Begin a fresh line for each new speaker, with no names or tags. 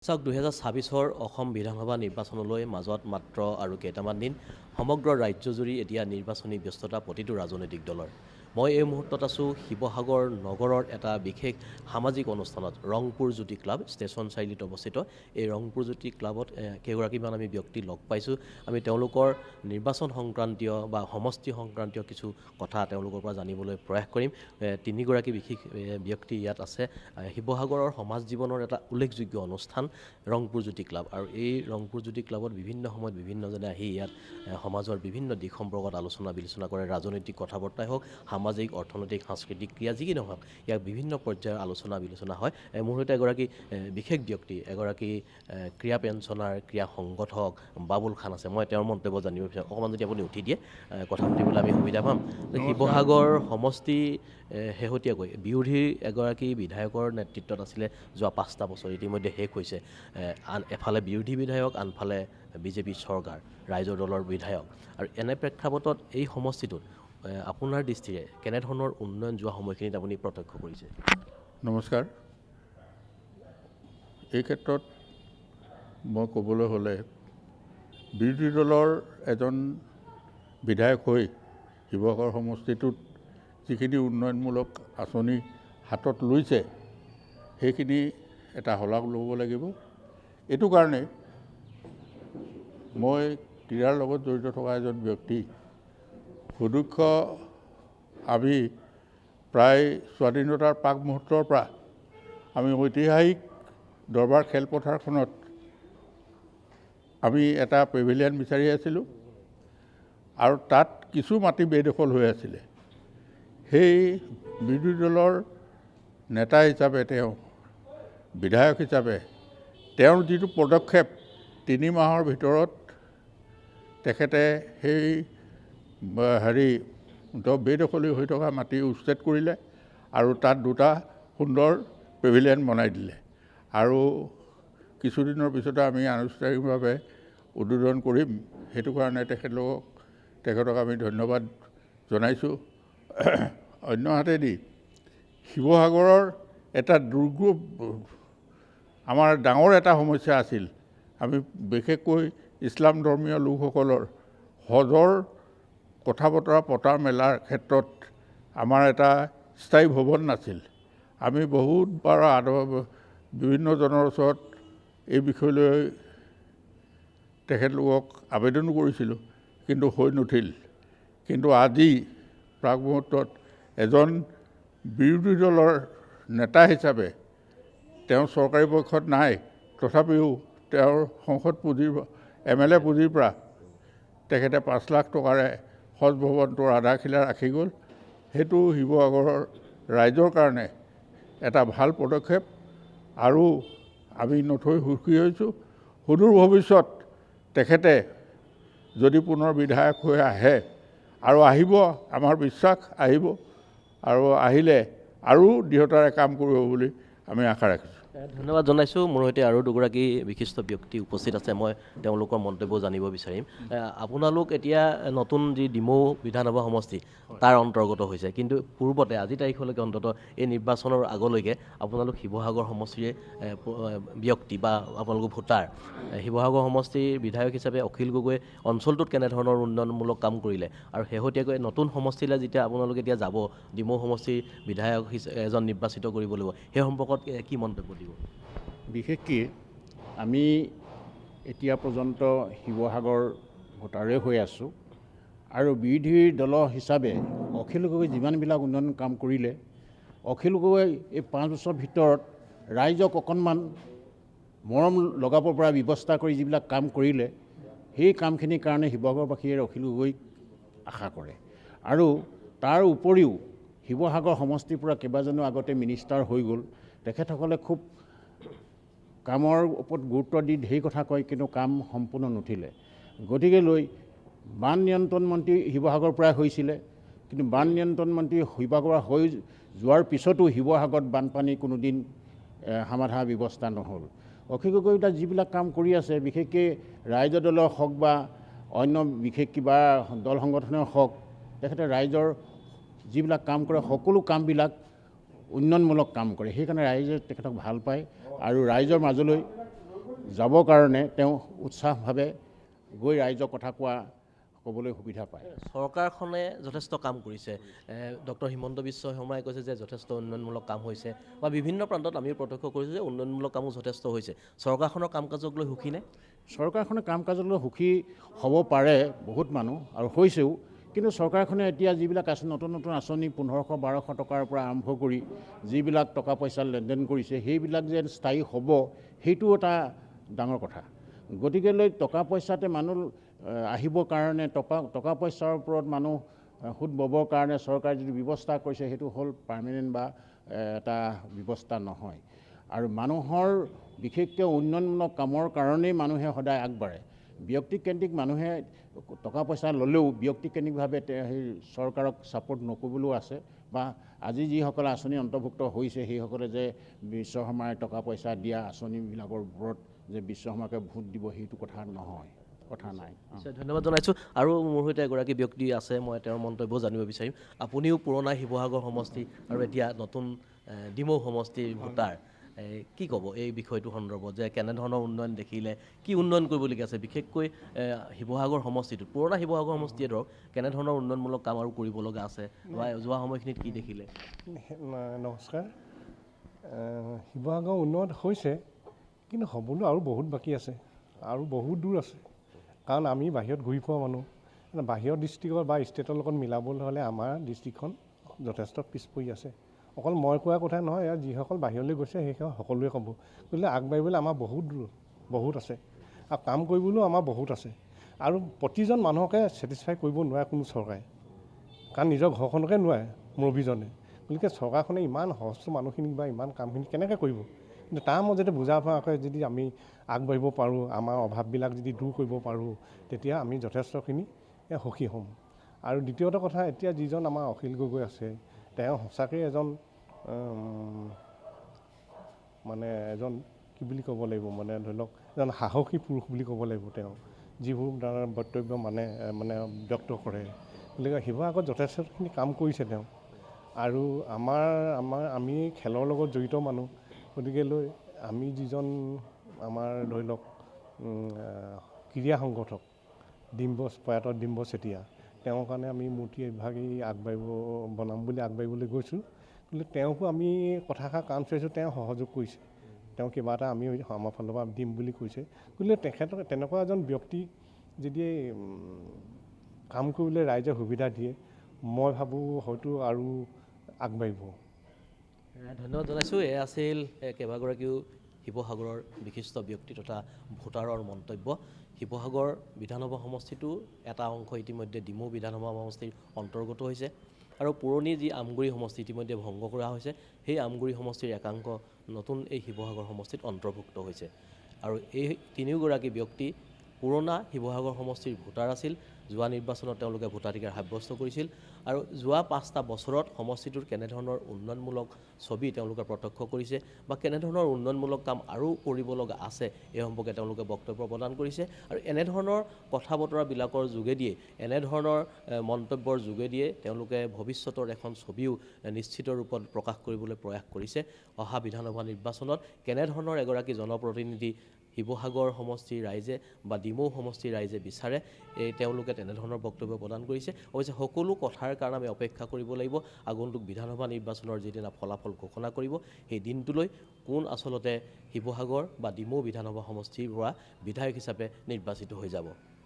চাওক 2026-ৰ অসম বিধানসভা নিৰ্বাচনলৈ মাজত মাত্ৰ আৰু কেইটামান দিন সমগ্ৰ ৰাজ্যজুৰি এতিয়া নিৰ্বাচনী ব্যস্ততা প্ৰতিটো ৰাজনৈতিক দলৰ। মই এই মুহূৰ্তত আছোঁ শিৱসাগৰ নগৰৰ এটা বিশেষ সামাজিক অনুষ্ঠানত ৰংপুৰ জ্যোতি ক্লাব ষ্টেচন চাৰিআলিত অৱস্থিত। এই ৰংপুৰ জ্যোতি ক্লাবত কেইগৰাকীমান আমি ব্যক্তি লগ পাইছোঁ। আমি তেওঁলোকৰ নিৰ্বাচন সংক্ৰান্তীয় বা সমষ্টি সংক্ৰান্তীয় কিছু কথা তেওঁলোকৰ পৰা জানিবলৈ প্ৰয়াস কৰিম। তিনিগৰাকী বিশেষ ব্যক্তি ইয়াত আছে। শিৱসাগৰৰ সমাজ জীৱনৰ এটা উল্লেখযোগ্য অনুষ্ঠান ৰংপুৰ জ্যোতি ক্লাব, আৰু এই ৰংপুৰ জ্যোতি ক্লাবত বিভিন্ন সময়ত বিভিন্নজনে আহি ইয়াত সমাজৰ বিভিন্ন দিশ সম্পৰ্কত আলোচনা বিলোচনা কৰে। ৰাজনৈতিক কথা বতৰাই হওক, সামাজিক, অৰ্থনৈতিক, সাংস্কৃতিক ক্ৰিয়া যি কি নহওক, ইয়াক বিভিন্ন পৰ্যায়ৰ আলোচনা বিলোচনা হয়। মোৰ সৈতে এগৰাকী বিশেষ ব্যক্তি, এগৰাকী ক্ৰীড়া পেঞ্চনাৰ, ক্ৰীড়া সংগঠক বাবুল খান আছে। মই তেওঁৰ মন্তব্য জানিব বিচাৰোঁ। অকণমান যদি আপুনি উঠি দিয়ে কথা পাতিবলৈ আমি সুবিধা পাম। শিৱসাগৰ সমষ্টি শেহতীয়াকৈ বিৰোধী এগৰাকী বিধায়কৰ নেতৃত্বত আছিলে যোৱা 5টা বছৰ, ইতিমধ্যে শেষ হৈছে। এফালে বিৰোধী বিধায়ক, আনফালে বিজেপি চৰকাৰ, ৰাইজৰ দলৰ বিধায়ক। আৰু এনে প্ৰেক্ষাপটত এই সমষ্টিটোত আপোনাৰ দৃষ্টিৰে কেনেধৰণৰ উন্নয়ন যোৱা সময়খিনিত আপুনি প্ৰত্যক্ষ কৰিছে?
নমস্কাৰ। এই ক্ষেত্ৰত মই ক'বলৈ হ'লে বিৰোধী দলৰ এজন বিধায়ক হৈ শিৱসাগৰ সমষ্টিটোত যিখিনি উন্নয়নমূলক আঁচনি হাতত লৈছে সেইখিনি এটা শলাগ ল'ব লাগিব। এইটো কাৰণে মই ক্ৰীড়াৰ লগত জড়িত থকা এজন ব্যক্তি, সুদক্ষ। আমি প্ৰায় স্বাধীনতাৰ প্ৰাক মুহূৰ্তৰ পৰা আমি ঐতিহাসিক দৰবাৰ খেলপথাৰখনত আমি এটা পেভিলিয়ন বিচাৰি আছিলোঁ, আৰু তাত কিছু মাটি বেদখল হৈ আছিলে। সেই বিৰোধী দলৰ নেতা হিচাপে, তেওঁ বিধায়ক হিচাপে তেওঁৰ যিটো পদক্ষেপ, 3 মাহৰ ভিতৰত তেখেতে সেই বেদখলি হৈ থকা মাটি উচ্ছেদ কৰিলে আৰু তাত 2টা সুন্দৰ পেভিলিয়ন বনাই দিলে। আৰু কিছুদিনৰ পিছতে আমি আনুষ্ঠানিকভাৱে উদ্বোধন কৰিম। সেইটো কাৰণে তেখেতক আমি ধন্যবাদ জনাইছোঁ। অন্য হাতেদি শিৱসাগৰৰ এটা আমাৰ ডাঙৰ এটা সমস্যা আছিল। আমি বিশেষকৈ ইছলাম ধৰ্মীয় লোকসকলৰ হজৰ কথা বতৰা পতা মেলাৰ ক্ষেত্ৰত আমাৰ এটা স্থায়ী ভৱন নাছিল। আমি বহুতবাৰ বিভিন্নজনৰ ওচৰত এই বিষয়লৈ তেখেতলোকক আবেদনো কৰিছিলোঁ, কিন্তু হৈ নুঠিল। কিন্তু আজি প্ৰাক মুহূৰ্তত এজন বিৰোধী দলৰ নেতা হিচাপে, তেওঁ চৰকাৰী পক্ষত নাই, তথাপিও তেওঁৰ সংসদ পুঁজিৰ MLA পুঁজিৰ পৰা তেখেতে 5 লাখ টকাৰে হজ ভৱনটোৰ আধাৰশিলা ৰাখি গ'ল। সেইটো শিৱসাগৰৰ ৰাইজৰ কাৰণে এটা ভাল পদক্ষেপ, আৰু আমি নথৈ সুখী হৈছোঁ। সুদূৰ ভৱিষ্যত তেখেতে যদি পুনৰ বিধায়ক হৈ আহে, আৰু আহিব, আমাৰ বিশ্বাস আহিব, আৰু আহিলে আৰু দৃঢ়তাৰে কাম কৰিব বুলি আমি আশা ৰাখিছোঁ।
ধন্যবাদ জনাইছোঁ। মোৰ সৈতে আৰু দুগৰাকী বিশিষ্ট ব্যক্তি উপস্থিত আছে। মই তেওঁলোকৰ মন্তব্য জানিব বিচাৰিম। আপোনালোক এতিয়া নতুন যি ডিমৌ বিধানসভা সমষ্টি তাৰ অন্তৰ্গত হৈছে, কিন্তু পূৰ্বতে আজি তাৰিখলৈকে অন্ততঃ এই নিৰ্বাচনৰ আগলৈকে আপোনালোক শিৱসাগৰ সমষ্টিৰে ব্যক্তি বা আপোনালোক ভোটাৰ। শিৱসাগৰ সমষ্টিৰ বিধায়ক হিচাপে অখিল গগৈয়ে অঞ্চলটোত কেনেধৰণৰ উন্নয়নমূলক কাম কৰিলে, আৰু শেহতীয়াকৈ নতুন সমষ্টিলৈ যেতিয়া আপোনালোকে এতিয়া যাব, ডিমৌ সমষ্টিৰ বিধায়ক এজন নিৰ্বাচিত কৰিব লাগিব, সেই সম্পৰ্কত কি মন্তব্য দিব?
বিশেষকৈ আমি এতিয়া পৰ্যন্ত শিৱসাগৰ ভোটাৰে হৈ আছোঁ, আৰু বিৰোধী দল হিচাপে অখিল গগৈ যিমানবিলাক উন্নয়ন কাম কৰিলে, অখিল গগৈ এই 5 বছৰৰ ভিতৰত ৰাইজক অকণমান মৰম লগাব পৰা ব্যৱস্থা কৰি যিবিলাক কাম কৰিলে, সেই কামখিনিৰ কাৰণে শিৱসাগৰবাসীয়ে অখিল গগৈক আশা কৰে। আৰু তাৰ উপৰিও শিৱসাগৰ সমষ্টিৰ পৰা কেইবাজনো আগতে মিনিষ্টাৰ হৈ গ'ল। তেখেতসকলে খুব কামৰ ওপৰত গুৰুত্ব দি ঢেৰ কথা কয়, কিন্তু কাম সম্পূৰ্ণ নুঠিলে। গতিকে লৈ বান নিয়ন্ত্ৰণ মন্ত্ৰী শিৱসাগৰৰ পৰাই হৈছিলে, কিন্তু বান নিয়ন্ত্ৰণ মন্ত্ৰী শিৱসাগৰ হৈ যোৱাৰ পিছতো শিৱসাগৰত বানপানী কোনোদিন সমাধান ব্যৱস্থা নহ'ল। অখিল গগৈ যিবিলাক কাম কৰি আছে, বিশেষকৈ ৰাইজৰ দলৰ হওক বা অন্য বিশেষ কিবা দল সংগঠনৰ হওক, তেখেতে ৰাইজৰ যিবিলাক কাম কৰে সকলো কামবিলাক উন্নয়নমূলক কাম কৰে। সেইকাৰণে ৰাইজে তেখেতক ভাল পায়, আৰু ৰাইজৰ মাজলৈ যাবৰ কাৰণে তেওঁ উৎসাহভাৱে গৈ ৰাইজৰ কথা ক'বলৈ সুবিধা পায়।
চৰকাৰখনে যথেষ্ট কাম কৰিছে। ডক্টৰ হিমন্ত বিশ্ব শৰ্মাই কৈছে যে যথেষ্ট উন্নয়নমূলক কাম হৈছে বা বিভিন্ন প্ৰান্তত আমিও প্ৰত্যক্ষ কৰিছোঁ যে উন্নয়নমূলক কামো যথেষ্ট হৈছে। চৰকাৰখনৰ কাম কাজক লৈ সুখীনে?
চৰকাৰখনে কাম কাজলৈ সুখী হ'ব পাৰে বহুত মানুহ আৰু হৈছেও, কিন্তু চৰকাৰখনে এতিয়া যিবিলাক আছে নতুন নতুন আঁচনি 1500-1200 টকাৰ পৰা আৰম্ভ কৰি যিবিলাক টকা পইচা লেনদেন কৰিছে সেইবিলাক যে স্থায়ী হ'ব সেইটো এটা ডাঙৰ কথা। গতিকেলৈ টকা পইচাতে মানুহ আহিবৰ কাৰণে টকা পইচাৰ ওপৰত মানুহ সুদ ববৰ কাৰণে চৰকাৰে যিটো ব্যৱস্থা কৰিছে সেইটো হ'ল পাৰ্মানেণ্ট বা এটা ব্যৱস্থা নহয়। আৰু মানুহৰ বিশেষকৈ উন্নয়নমূলক কামৰ কাৰণেই মানুহে সদায় আগবাঢ়ে। ব্যক্তিকেন্দ্ৰিক মানুহে টকা পইচা ল'লেও ব্যক্তিকেন্দ্ৰিকভাৱে সেই চৰকাৰক ছাপোৰ্ট নকৰিবলৈও আছে বা আজি যিসকলে আঁচনি অন্তৰ্ভুক্ত হৈছে সেইসকলে যে বিশ্ব শৰ্মাই টকা পইচা দিয়া আঁচনিবিলাকৰ ওপৰত যে বিশ্ব শৰ্মাকে ভোট দিব সেইটো কথা নহয়, কথা নাই।
ধন্যবাদ জনাইছোঁ। আৰু মোৰ সৈতে এগৰাকী ব্যক্তি আছে, মই তেওঁৰ মন্তব্য জানিব বিচাৰিম। আপুনিও পুৰণা শিৱসাগৰ সমষ্টি আৰু এতিয়া নতুন ডিমৌ সমষ্টিৰ ভোটাৰ, কি ক'ব এই বিষয়টোৰ সন্দৰ্ভত যে কেনেধৰণৰ উন্নয়ন দেখিলে, কি উন্নয়ন কৰিবলগীয়া আছে, বিশেষকৈ শিৱসাগৰ সমষ্টিটোত পুৰণা শিৱসাগৰ সমষ্টিয়ে ধৰক কেনেধৰণৰ উন্নয়নমূলক কাম আৰু কৰিব লগা আছে বা যোৱা সময়খিনিত কি দেখিলে?
নমস্কাৰ। শিৱসাগৰ উন্নত হৈছে, কিন্তু হ'বলৈ আৰু বহুত বাকী আছে আৰু বহুত দূৰ আছে। কাৰণ আমি বাহিৰত ঘূৰি ফুৰা মানুহ, বাহিৰৰ ডিষ্ট্ৰিক্টৰ বা ষ্টেটৰ লগত মিলাবলৈ হ'লে আমাৰ ডিষ্ট্ৰিক্টখন যথেষ্ট পিছ পৰি আছে। অকল মই কোৱা কথা নহয়, যিসকল বাহিৰলৈ গৈছে সেইসকল সকলোৱে ক'ব। গতিকে আগবাঢ়িবলৈ আমাৰ বহুত আছে আৰু কাম কৰিবলৈও আমাৰ বহুত আছে। আৰু প্ৰতিজন মানুহকে ছেটিছফাই কৰিব নোৱাৰে কোনো চৰকাৰে, কাৰণ নিজৰ ঘৰখনকে নোৱাৰে মুৰব্বীজনে। গতিকে চৰকাৰখনে ইমান সহজ মানুহখিনিক বা ইমান কামখিনি কেনেকৈ কৰিব? কিন্তু তাৰ মাজতে বুজা পৰাকৈ যদি আমি আগবাঢ়িব পাৰোঁ, আমাৰ অভাৱবিলাক যদি দূৰ কৰিব পাৰোঁ, তেতিয়া আমি যথেষ্টখিনি সুখী হ'ম। আৰু দ্বিতীয়টো কথা, এতিয়া যিজন আমাৰ অখিল গগৈ আছে, তেওঁ সঁচাকৈ এজন এজন কি বুলি ক'ব লাগিব, ধৰি লওক এজন সাহসী পুৰুষ বুলি ক'ব লাগিব। তেওঁ যিবোৰ তাৰ বক্তব্য ব্যক্ত কৰে, গতিকে শিৱসাগৰত যথেষ্টখিনি কাম কৰিছে তেওঁ। আৰু আমি খেলৰ লগত জড়িত মানুহ, গতিকে লৈ আমি যিজন আমাৰ ধৰি লওক ক্ৰীড়া সংগঠক প্ৰয়াত ডিম্ব চেতিয়া, তেওঁৰ কাৰণে আমি মূৰ্তি এভাগি বনাম বুলি আগবাঢ়িবলৈ গৈছোঁ। গতিকে তেওঁকো আমি কথাষাৰ কাম চাইছোঁ, তেওঁ সহযোগ কৰিছে, তেওঁ কিবা এটা আমি আমাৰ ফালৰ পৰা দিম বুলি কৈছে। গতিকে তেখেতক তেনেকুৱা এজন ব্যক্তি যদি কাম কৰিবলৈ ৰাইজে সুবিধা দিয়ে, মই ভাবোঁ হয়তো আৰু আগবাঢ়িব।
ধন্যবাদ জনাইছোঁ। এয়া আছিল কেইবাগৰাকীও শিৱসাগৰৰ বিশিষ্ট ব্যক্তি তথা ভোটাৰৰ মন্তব্য। শিৱসাগৰ বিধানসভা সমষ্টিটো এটা অংশ ইতিমধ্যে ডিমৌ বিধানসভা সমষ্টিৰ অন্তৰ্গত হৈছে আৰু পুৰণি যি আমগুৰি সমষ্টি ইতিমধ্যে ভংগ কৰা হৈছে, সেই আমগুৰি সমষ্টিৰ একাংশ নতুন এই শিৱসাগৰ সমষ্টিত অন্তৰ্ভুক্ত হৈছে। আৰু এই তিনিওগৰাকী ব্যক্তি পুৰণা শিৱসাগৰ সমষ্টিৰ ভোটাৰ আছিল। যোৱা নিৰ্বাচনত তেওঁলোকে ভোটাধিকাৰ সাব্যস্ত কৰিছিল আৰু যোৱা 5টা বছৰত সমষ্টিটোৰ কেনেধৰণৰ উন্নয়নমূলক ছবি তেওঁলোকে প্ৰত্যক্ষ কৰিছে বা কেনেধৰণৰ উন্নয়নমূলক কাম আৰু কৰিব লগা আছে এই সম্পৰ্কে তেওঁলোকে বক্তব্য প্ৰদান কৰিছে। আৰু এনেধৰণৰ কথা বতৰাবিলাকৰ যোগেদিয়ে, এনেধৰণৰ মন্তব্যৰ যোগেদিয়ে তেওঁলোকে ভৱিষ্যতৰ এখন ছবিও নিশ্চিত ৰূপত প্ৰকাশ কৰিবলৈ প্ৰয়াস কৰিছে। অহা বিধানসভা নিৰ্বাচনত কেনেধৰণৰ এগৰাকী জনপ্ৰতিনিধি শিৱসাগৰ সমষ্টিৰ ৰাইজে বা ডিমৌ সমষ্টিৰ ৰাইজে বিচাৰে, তেওঁলোকে তেনেধৰণৰ বক্তব্য প্ৰদান কৰিছে। অৱশ্যে সকলো কথাৰ কাৰণে আমি অপেক্ষা কৰিব লাগিব আগন্তুক বিধানসভা নিৰ্বাচনৰ যিদিনা ফলাফল ঘোষণা কৰিব, সেই দিনটোলৈ কোন আচলতে শিৱসাগৰ বা ডিমৌ বিধানসভা সমষ্টিৰ পৰা বিধায়ক হিচাপে নিৰ্বাচিত হৈ যাব।